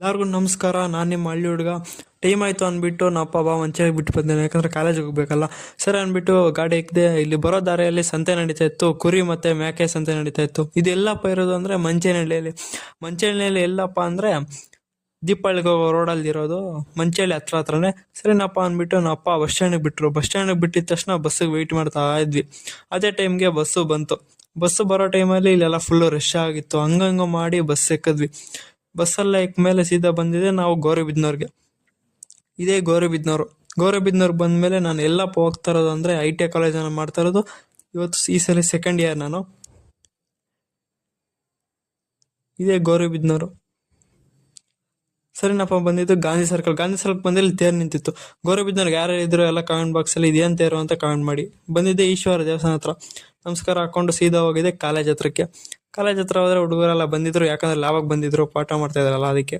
ಎಲ್ಲರಿಗೂ ನಮಸ್ಕಾರ. ನಾನು ನಿಮ್ಮ ಹಳ್ಳಿ ಹುಡುಗ. ಟೈಮ್ ಆಯಿತು ಅಂದ್ಬಿಟ್ಟು ನಮ್ಮ ಅಪ್ಪ ಬಾ ಮಂಚೇರಿಗೆ ಬಿಟ್ಟು ಬಂದೇನೆ, ಯಾಕಂದರೆ ಕಾಲೇಜಿಗೆ ಹೋಗ್ಬೇಕಲ್ಲ. ಸರಿ ಅಂದ್ಬಿಟ್ಟು ಗಾಡಿ ಎಕ್ಕಿದೆ. ಇಲ್ಲಿ ಬರೋ ದಾರಿಯಲ್ಲಿ ಸಂತೆ ನಡೀತಾ ಇತ್ತು, ಕುರಿ ಮತ್ತು ಮೇಕೆ ಸಂತೆ ನಡೀತಾ ಇತ್ತು. ಇದೆಲ್ಲಪ್ಪ ಇರೋದು ಅಂದರೆ ಮಂಚೇನಹಳ್ಳಿಯಲ್ಲಿ. ಮಂಚೇನಹಳ್ಳಿ ಎಲ್ಲಪ್ಪ ಅಂದರೆ ದೀಪಾವಳಿಗೆ ಹೋಗೋ ರೋಡಲ್ಲಿ ಇರೋದು, ಮಂಚೇಳಿ ಹತ್ರನೇ. ಸರಿನಪ್ಪ ಅಂದ್ಬಿಟ್ಟು ನಮ್ಮ ಅಪ್ಪ ಬಸ್ ಸ್ಟ್ಯಾಂಡಿಗೆ ಬಿಟ್ಟರು. ಬಸ್ ಸ್ಟ್ಯಾಂಡಿಗೆ ಬಿಟ್ಟಿದ ತಕ್ಷಣ ಬಸ್ಸಿಗೆ ವೆಯ್ಟ್ ಮಾಡ್ತಾ ಇದ್ವಿ. ಅದೇ ಟೈಮ್ಗೆ ಬಸ್ಸು ಬಂತು. ಬಸ್ಸು ಬರೋ ಟೈಮಲ್ಲಿ ಇಲ್ಲೆಲ್ಲ ಫುಲ್ಲು ರಶ್ ಆಗಿತ್ತು. ಹಂಗಂಗೆ ಮಾಡಿ ಬಸ್ ಎಕ್ಕಿದ್ವಿ. ಬಸ್ಸೆಲ್ಲ ಮೇಲೆ ಸೀದಾ ಬಂದಿದೆ ನಾವು ಗೌರಿಬಿದನೂರಿಗೆ. ಇದೇ ಗೌರಿಬಿದನೂರು ಬಂದಮೇಲೆ ನಾನು ಎಲ್ಲಪ್ಪ ಹೋಗ್ತಾ ಇರೋದು ಅಂದರೆ ITI ಕಾಲೇಜನ್ನು ಮಾಡ್ತಾ ಇರೋದು. ಇವತ್ತು ಈ ಸಲ ಸೆಕೆಂಡ್ ಇಯರ್ ನಾನು. ಇದೇ ಗೌರಿಬಿದನೂರು. ಸರಿನಪ್ಪ, ಬಂದಿದ್ದು ಗಾಂಧಿ ಸರ್ಕಲ್ ಬಂದು ಇಲ್ಲಿ ತೇರು ನಿಂತಿತ್ತು. ಗೌರಿಬಿದನೂರ್ಗೆ ಯಾರು ಇದ್ರು ಎಲ್ಲ ಕಾಮೆಂಟ್ ಬಾಕ್ಸಲ್ಲಿ ಇದೇನು ತೇರು ಅಂತ ಕಾಮೆಂಟ್ ಮಾಡಿ. ಬಂದಿದ್ದೆ ಈಶ್ವರ ದೇವಸ್ಥಾನ ಹತ್ರ. ನಮಸ್ಕಾರ ಹಾಕೊಂಡು ಸೀದಾ ಹೋಗಿದೆ ಕಾಲೇಜ್ ಹತ್ರಕ್ಕೆ. ಕಾಲೇಜ್ ಹತ್ರ ಹೋದ್ರೆ ಹುಡುಗರೆಲ್ಲ ಬಂದಿದ್ರು, ಯಾಕಂದ್ರೆ ಲಾವಾಗ ಬಂದಿದ್ರು, ಪಾಠ ಮಾಡ್ತಾ ಇದ್ರಲ್ಲ ಅದಕ್ಕೆ.